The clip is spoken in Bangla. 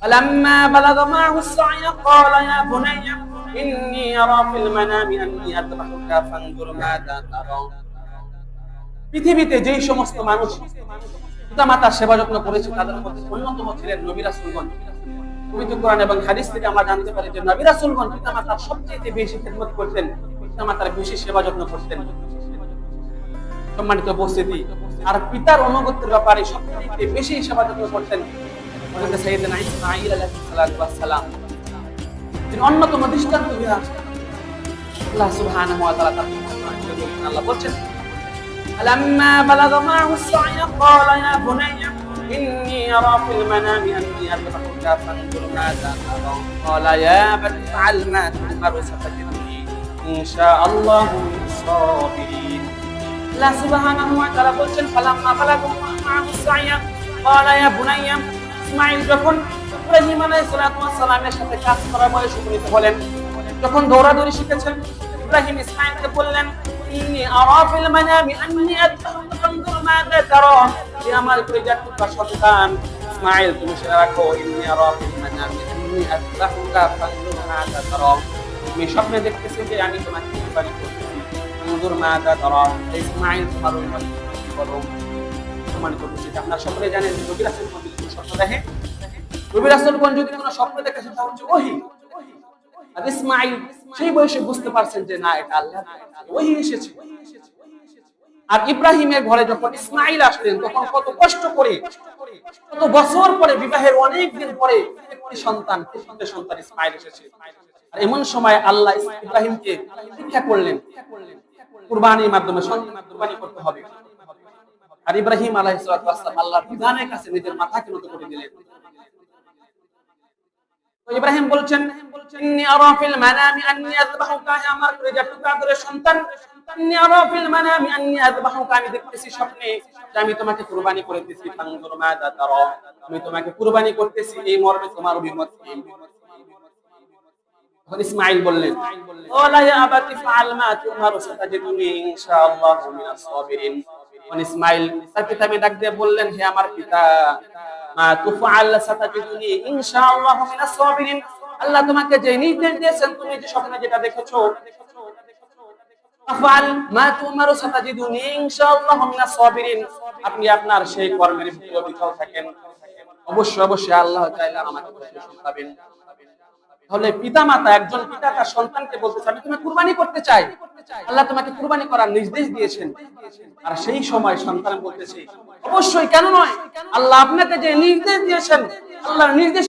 فلما بلغ معه السعي قال يا بني إني أرى في المنام أني أذبحك فانظر ماذا ترى। পৃথিবীতে যেই সমস্ত মানুষ পিতামাতার সেবা যত্ন করেছে তাদের মধ্যে অন্যতম ছিলেন নবী রাসূলগণ। পবিত্র কোরআন এবং হাদিস থেকে আমরা জানতে পারি যে নবী রাসূলগণ পিতামাতার সবচেয়ে বেশি খেদমত করতেন, পিতামাতার বেশি সেবা যত্ন করতেন। সম্মানিত উপস্থিতি, আর পিতার অনুগত্যের ব্যাপারে সবচেয়ে বেশি সেবা যত্ন করতেন হযরত সাইয়েদনা ইসমাঈল আলাইহিস সালাতু ওয়াস সালাম, যিনি অন্যতম দৃষ্টান্ত হয়ে আছেন। আল্লাহ সুবহানাহু ওয়া তাআলা আল্লাহ বলছেন فلما بلغ معه السعي قال يا بني إني أرى في المنام أني أذبحك فانظر ماذا ترى قال يا أبت افعل ما تؤمر ستجدني إن شاء الله من الصابرين। আল্লাহ সুবহানাহু ওয়া তাআলা বলছেন فلما بلغ معه السعي قال يا بني ইসমাঈল যখন ইব্রাহিম আলাইহিস সালাতু ওয়াস সালামের সাথে কাজ করার বয়সে উপনীত হলেন, যখন দৌড়াদৌড়ি শিখেছেন, ইব্রাহিম ইসমাঈলকে বললেন ইন্নী আরা ফিল মানামি আন্নী আযবাহুকা ফানজুর মাযা তারা। হে আমার কলিজার টুকরা সন্তান ইসমাঈল, তুমি শুনে রাখো ইন্নী আরা ফিল মানামি আন্নী আযবাহুকা ফানজুর মাযা তারা। আমি স্বপ্নে দেখতেছি যে আমি তোমাকে কুরবানি করতেছি। ফানজুর মাযা তারা, ইসমাঈল তোমার অনুমতি করো। সম্মানিত উপস্থিতি, আপনারা সকলে জানেন নবী রাসূলগণ যদি কোনো স্বপ্ন দেখে, নবী রাসূলগণ যদি কোনো স্বপ্ন দেখে সেটা হচ্ছে ওহী। আর ইসমাঈল সেই বয়সে বুঝতে পারছেন যে না, এটা আল্লাহ ওহী এসেছে। আর ইব্রাহিমের ঘরে যখন ইসমাঈল আসলেন তখন কত কষ্ট করে, কত বছর পরে, বিবাহের অনেক দিন পরে একটি সন্তান, পুত্র সন্তান ইসমাঈল এসেছে। আর এমন সময় আল্লাহ ইব্রাহিমকে শিক্ষা করলেন কুরবানির মাধ্যমে সন্তান কুরবানি করতে হবে। আর ইব্রাহিম আলাইহিস সালাতু ওয়াস সালাম আল্লাহর বিধানের কাছে নিজের মাথাকে নত করে দিলেন। তো ইব্রাহিম বলছেন ইন্নী আরা ফিল মানামি আন্নী আযবাহুকা, হে আমার কলিজার টুকরা আদরের সন্তান, ইন্নী আরা ফিল মানামি আন্নী আযবাহুকা, আমি দেখতেছি স্বপ্নে যে আমি তোমাকে কুরবানি করতেছি। ফানজুর মাযা তারা, আমি তোমাকে কুরবানি করতেছি, এই মর্মে তোমার অভিমত কি? তখন ইসমাঈল বললেন ওয়ালা ইয়া আবাতি ফাআল মা তু'মারু সাতাজিদুনি ইনশাআল্লাহু মিনাস সাবিরিন। ইসমাঈল তার পিতাকে ডাক দিয়ে বললেন হে আমার পিতা, মা তুফআল সাতাজিদুনি ইনশাআল্লাহু মিনাস সাবিরিন, আল্লাহ তোমাকে যে নির্দেশ দিয়েছেন, তুমি যে স্বপ্নে যেটা দেখেছো, আফআল মা তু'মারু সাতাজিদুনি ইনশাআল্লাহু মিনাস সাবিরিন, আপনি আপনার সেই কর্মের ভিতরে বিচল থাকেন, অবশ্যই অবশ্যই আল্লাহ তাআলা আমাকে প্রশংসা পাবেন। তাহলে পিতামাতা, একজন পিতা তার সন্তানকে বলতেছে আমি তোমাকে কুরবানি করতে চাই, আল্লাহ তোমাকে কুরবানি করার নির্দেশ দিয়েছেন। আর সেই সময় সন্তান বলতেছে অবশ্যই, কেন নয়, আল্লাহ আপনাকে যে নির্দেশ দিয়েছেন, আল্লাহর নির্দেশ